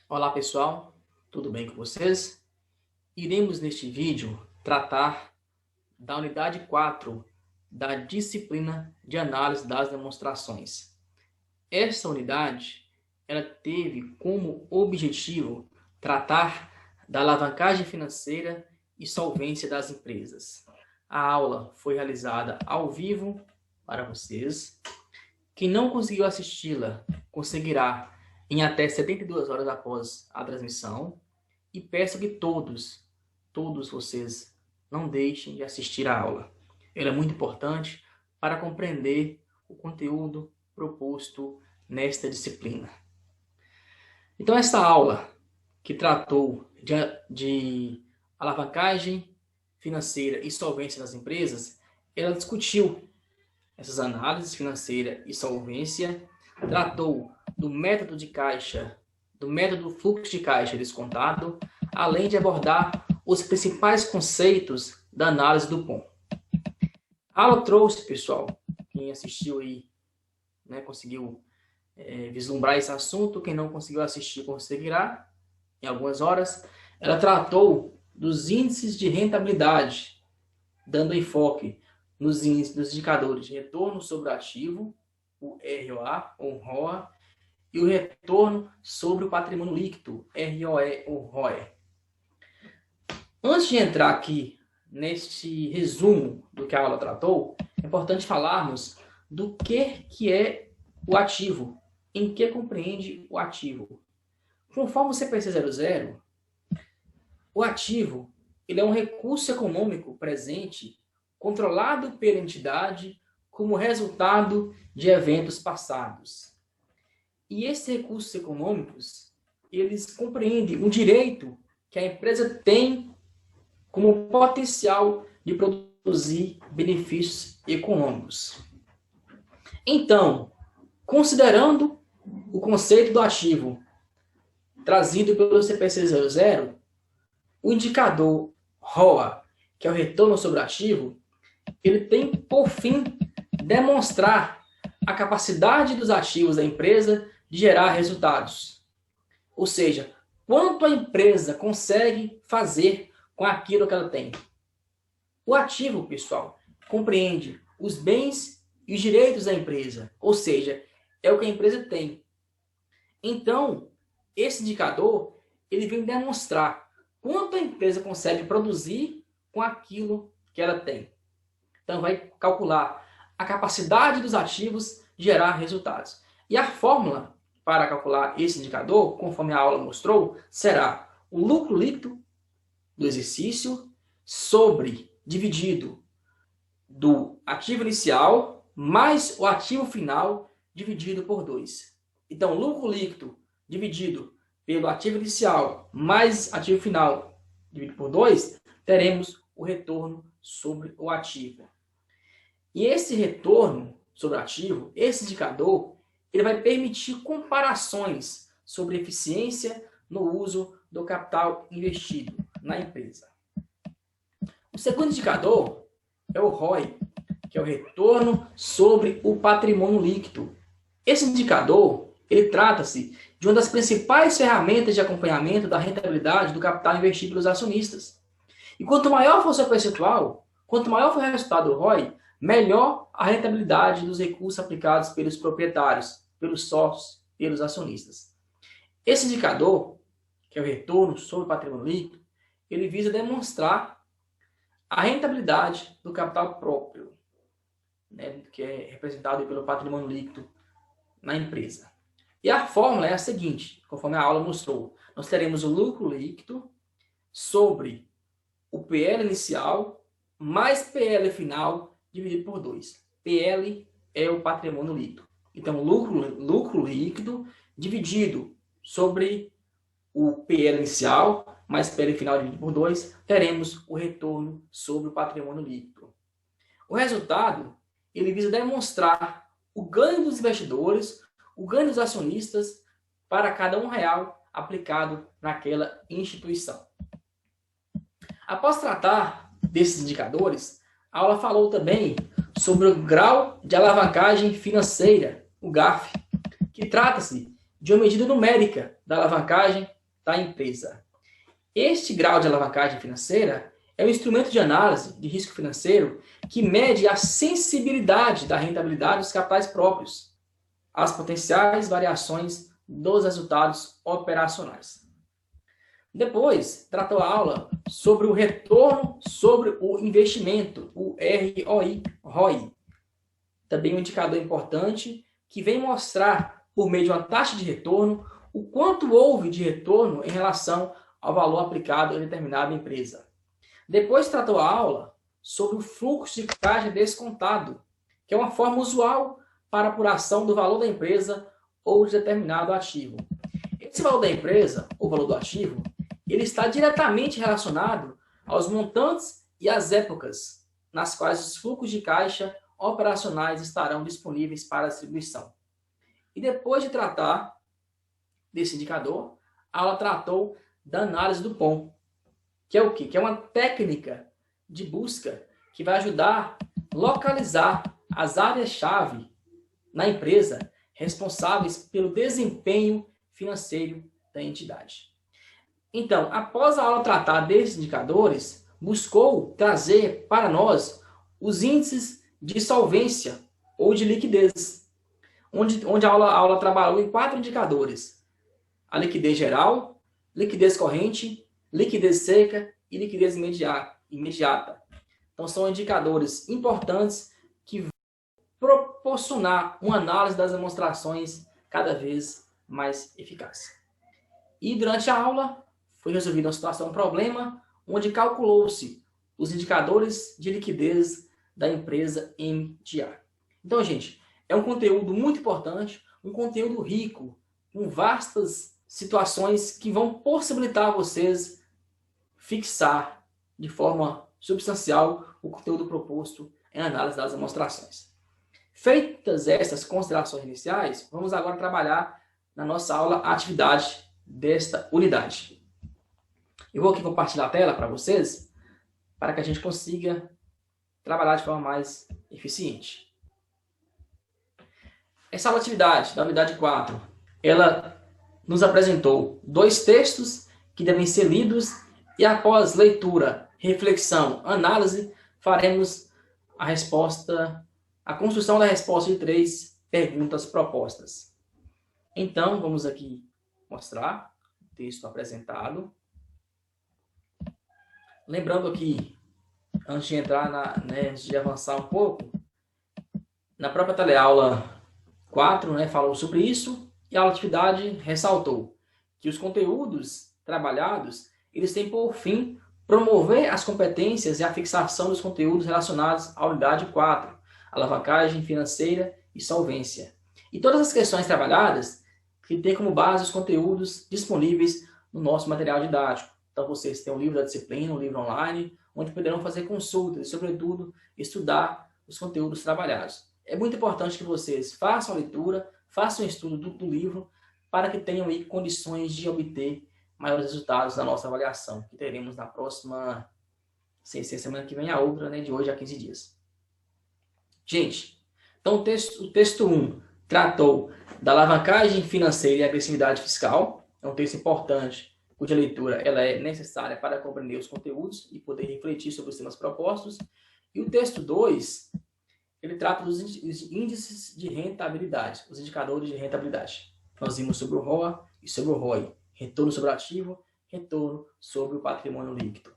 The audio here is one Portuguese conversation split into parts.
Olá pessoal, tudo bem com vocês? Iremos neste vídeo tratar da unidade 4 da disciplina de análise das demonstrações. Esta unidade ela teve como objetivo tratar da alavancagem financeira e solvência das empresas. A aula foi realizada ao vivo para vocês. Quem não conseguiu assisti-la conseguirá em até 72 horas após a transmissão. E peço que todos vocês não deixem de assistir a aula. Ela é muito importante para compreender o conteúdo proposto nesta disciplina. Então, esta aula que tratou de alavancagem financeira e solvência das empresas, ela discutiu essas análises financeira e solvência, tratou do método de caixa, do método fluxo de caixa descontado, além de abordar os principais conceitos da análise do POM. A aula trouxe, pessoal, quem assistiu aí, né, conseguiu vislumbrar esse assunto, quem não conseguiu assistir conseguirá, em algumas horas. Ela tratou dos índices de rentabilidade, dando enfoque nos indicadores de retorno sobre o ativo, o ROA ou ROA, e o retorno sobre o patrimônio líquido, ROE ou ROE. Antes de entrar aqui neste resumo do que a aula tratou, é importante falarmos do que é o ativo, em que compreende o ativo. Conforme o CPC 00, o ativo ele é um recurso econômico presente controlado pela entidade como resultado de eventos passados. E esses recursos econômicos, eles compreendem um direito que a empresa tem como potencial de produzir benefícios econômicos. Então, considerando o conceito do ativo trazido pelo CPC 00, o indicador ROA, que é o retorno sobre o ativo, ele tem por fim demonstrar a capacidade dos ativos da empresa de gerar resultados. Ou seja, quanto a empresa consegue fazer com aquilo que ela tem. O ativo, pessoal, compreende os bens e os direitos da empresa, ou seja, é o que a empresa tem. Então, esse indicador, ele vem demonstrar quanto a empresa consegue produzir com aquilo que ela tem. Então, vai calcular a capacidade dos ativos de gerar resultados. E a fórmula para calcular esse indicador, conforme a aula mostrou, será o lucro líquido do exercício dividido do ativo inicial mais o ativo final dividido por 2. Então, lucro líquido dividido pelo ativo inicial mais ativo final dividido por 2, teremos o retorno sobre o ativo. E esse retorno sobre o ativo, esse indicador, ele vai permitir comparações sobre eficiência no uso do capital investido na empresa. O segundo indicador é o ROI, que é o retorno sobre o patrimônio líquido. Esse indicador, ele trata-se de uma das principais ferramentas de acompanhamento da rentabilidade do capital investido pelos acionistas. E quanto maior for o seu percentual, quanto maior for o resultado do ROI, melhor a rentabilidade dos recursos aplicados pelos proprietários, pelos sócios, pelos acionistas. Esse indicador, que é o retorno sobre o patrimônio líquido, ele visa demonstrar a rentabilidade do capital próprio, né, que é representado pelo patrimônio líquido na empresa. E a fórmula é a seguinte, conforme a aula mostrou. Nós teremos o lucro líquido sobre o PL inicial mais PL final dividido por 2. PL é o patrimônio líquido. Então, lucro líquido dividido sobre o PL inicial mais PL final dividido por 2, teremos o retorno sobre o patrimônio líquido. O resultado, ele visa demonstrar o ganho dos investidores, o ganho dos acionistas para cada R$1 aplicado naquela instituição. Após tratar desses indicadores, a aula falou também sobre o grau de alavancagem financeira, o GAF, que trata-se de uma medida numérica da alavancagem da empresa. Este grau de alavancagem financeira é um instrumento de análise de risco financeiro que mede a sensibilidade da rentabilidade dos capitais próprios às potenciais variações dos resultados operacionais. Depois, tratou a aula sobre o retorno sobre o investimento, o ROI. Também um indicador importante que vem mostrar, por meio de uma taxa de retorno, o quanto houve de retorno em relação ao valor aplicado em determinada empresa. Depois tratou a aula sobre o fluxo de caixa descontado, que é uma forma usual para apuração do valor da empresa ou de determinado ativo. Esse valor da empresa, ou valor do ativo, ele está diretamente relacionado aos montantes e às épocas nas quais os fluxos de caixa operacionais estarão disponíveis para distribuição. E depois de tratar desse indicador, a aula tratou da análise do POM, que é o quê? Que é uma técnica de busca que vai ajudar a localizar as áreas-chave na empresa responsáveis pelo desempenho financeiro da entidade. Então, após a aula tratar desses indicadores, buscou trazer para nós os índices de solvência ou de liquidez, onde a aula trabalhou em 4 indicadores: a liquidez geral, liquidez corrente, liquidez seca e liquidez imediata. Então, são indicadores importantes que vão proporcionar uma análise das demonstrações cada vez mais eficaz. E durante a aula foi resolvida uma situação, um problema, onde calculou-se os indicadores de liquidez da empresa MTA. Então, gente, é um conteúdo muito importante, um conteúdo rico, com vastas situações que vão possibilitar a vocês fixar de forma substancial o conteúdo proposto em análise das demonstrações. Feitas essas considerações iniciais, vamos agora trabalhar na nossa aula atividade desta unidade. Eu vou aqui compartilhar a tela para vocês, para que a gente consiga trabalhar de forma mais eficiente. Essa aula atividade da unidade 4, ela nos apresentou 2 textos que devem ser lidos e após leitura, reflexão, análise, faremos a construção da resposta de 3 perguntas propostas. Então, vamos aqui mostrar o texto apresentado. Lembrando aqui, antes de entrar antes de avançar um pouco, na própria teleaula 4, falou sobre isso, e a aula atividade ressaltou que os conteúdos trabalhados, eles têm por fim promover as competências e a fixação dos conteúdos relacionados à unidade 4, alavancagem financeira e solvência. E todas as questões trabalhadas que têm como base os conteúdos disponíveis no nosso material didático. Então, vocês têm o livro da disciplina, o livro online, onde poderão fazer consultas e, sobretudo, estudar os conteúdos trabalhados. É muito importante que vocês façam a leitura, façam o estudo do livro, para que tenham aí condições de obter maiores resultados na nossa avaliação, que teremos na próxima, sem ser semana que vem, a outra, de hoje a 15 dias. Gente, então o texto 1 tratou da alavancagem financeira e agressividade fiscal. É um texto importante, cuja leitura ela é necessária para compreender os conteúdos e poder refletir sobre os temas propostos. E o texto 2, ele trata dos índices de rentabilidade, os indicadores de rentabilidade. Nós vimos sobre o ROA e sobre o ROI, retorno sobre o ativo, retorno sobre o patrimônio líquido.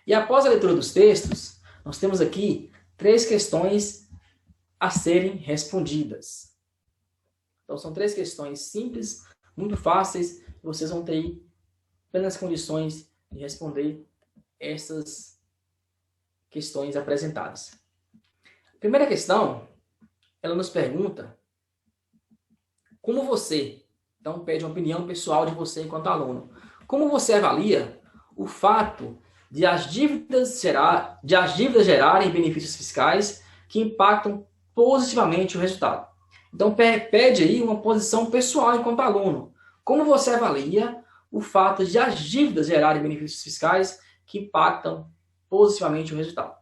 E após a leitura dos textos, nós temos aqui 3 questões a serem respondidas. Então, são 3 questões simples, muito fáceis, e vocês vão ter plenas condições de responder essas questões apresentadas. A primeira questão, ela nos pergunta como você, então pede uma opinião pessoal de você enquanto aluno, como você avalia o fato de as dívidas gerarem benefícios fiscais que impactam positivamente o resultado. Então, pede aí uma posição pessoal enquanto aluno. Como você avalia o fato de as dívidas gerarem benefícios fiscais que impactam positivamente o resultado?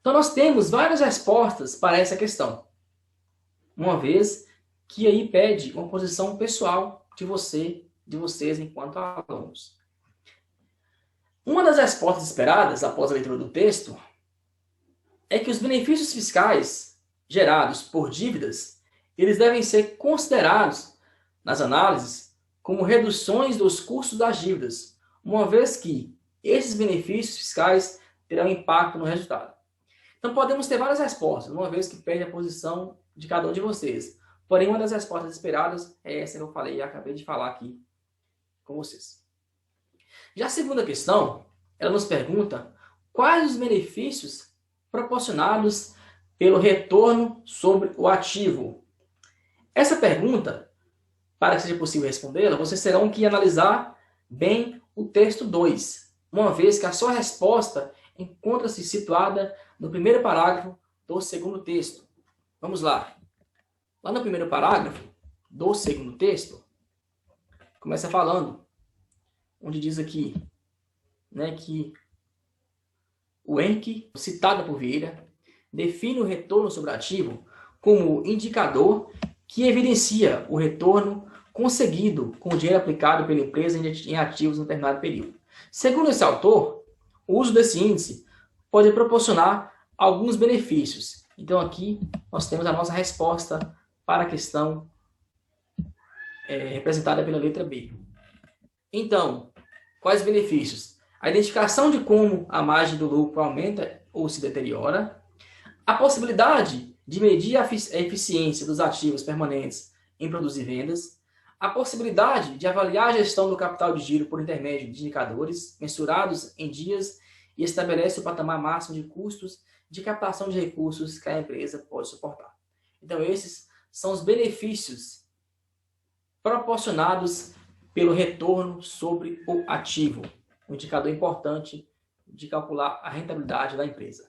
Então, nós temos várias respostas para essa questão. Uma vez que aí pede uma posição pessoal de vocês enquanto alunos. Uma das respostas esperadas após a leitura do texto é que os benefícios fiscais gerados por dívidas, eles devem ser considerados nas análises como reduções dos custos das dívidas, uma vez que esses benefícios fiscais terão impacto no resultado. Então podemos ter várias respostas, uma vez que pede a posição de cada um de vocês. Porém, uma das respostas esperadas é essa que eu falei e acabei de falar aqui com vocês. Já a segunda questão, ela nos pergunta quais os benefícios proporcionados pelo retorno sobre o ativo. Essa pergunta, para que seja possível respondê-la, vocês terão que analisar bem o texto 2, uma vez que a sua resposta encontra-se situada no primeiro parágrafo do segundo texto. Vamos lá. Lá no primeiro parágrafo do segundo texto, começa falando, onde diz aqui, que o ENC, citado por Vieira, define o retorno sobre ativo como indicador que evidencia o retorno conseguido com o dinheiro aplicado pela empresa em ativos em um determinado período. Segundo esse autor, o uso desse índice pode proporcionar alguns benefícios. Então aqui nós temos a nossa resposta para a questão representada pela letra B. Então, quais benefícios? A identificação de como a margem do lucro aumenta ou se deteriora, a possibilidade de medir a eficiência dos ativos permanentes em produzir vendas, a possibilidade de avaliar a gestão do capital de giro por intermédio de indicadores mensurados em dias e estabelece o patamar máximo de custos de captação de recursos que a empresa pode suportar. Então, esses são os benefícios proporcionados pelo retorno sobre o ativo, um indicador importante de calcular a rentabilidade da empresa.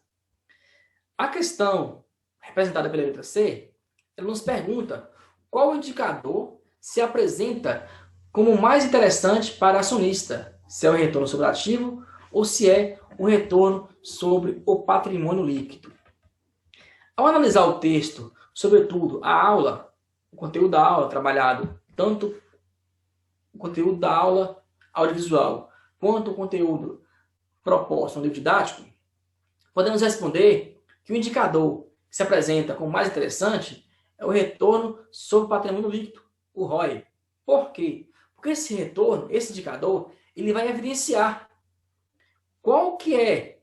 A questão representada pela letra C, ela nos pergunta qual indicador se apresenta como mais interessante para acionista, se é o retorno sobre o ativo ou se é o retorno sobre o patrimônio líquido. Ao analisar o texto, sobretudo a aula, o conteúdo da aula trabalhado, tanto o conteúdo da aula audiovisual quanto o conteúdo proposto no livro didático, podemos responder que o indicador que se apresenta como mais interessante é o retorno sobre o patrimônio líquido, o ROI. Por quê? Porque esse retorno, esse indicador, ele vai evidenciar qual é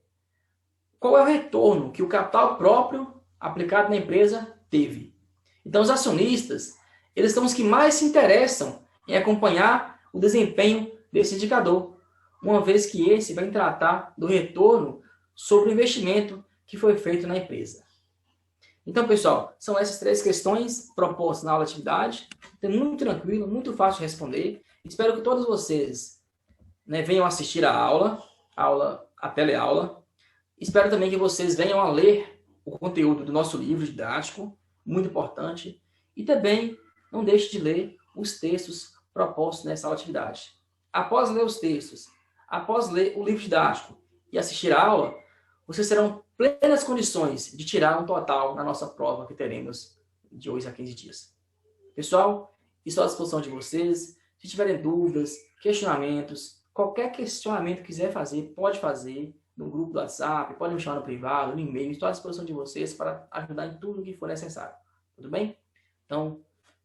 o retorno que o capital próprio aplicado na empresa teve. Então, os acionistas, eles são os que mais se interessam em acompanhar o desempenho desse indicador, uma vez que esse vai tratar do retorno sobre o investimento que foi feito na empresa. Então, pessoal, são essas três questões propostas na aula de atividade. É muito tranquilo, muito fácil de responder. Espero que todos vocês venham assistir a teleaula. Espero também que vocês venham a ler o conteúdo do nosso livro didático, muito importante. E também não deixe de ler os textos propostos nessa aula de atividade. Após ler os textos, após ler o livro didático e assistir a aula, vocês terão plenas condições de tirar um total na nossa prova que teremos de 8 a 15 dias. Pessoal, estou à disposição de vocês. Se tiverem dúvidas, questionamentos, qualquer questionamento que quiser fazer, pode fazer no grupo do WhatsApp, pode me chamar no privado, no e-mail. Estou à disposição de vocês para ajudar em tudo o que for necessário. Tudo bem? Então,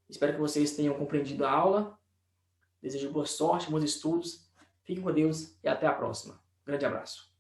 espero que vocês tenham compreendido a aula. Desejo boa sorte, bons estudos. Fiquem com Deus e até a próxima. Grande abraço.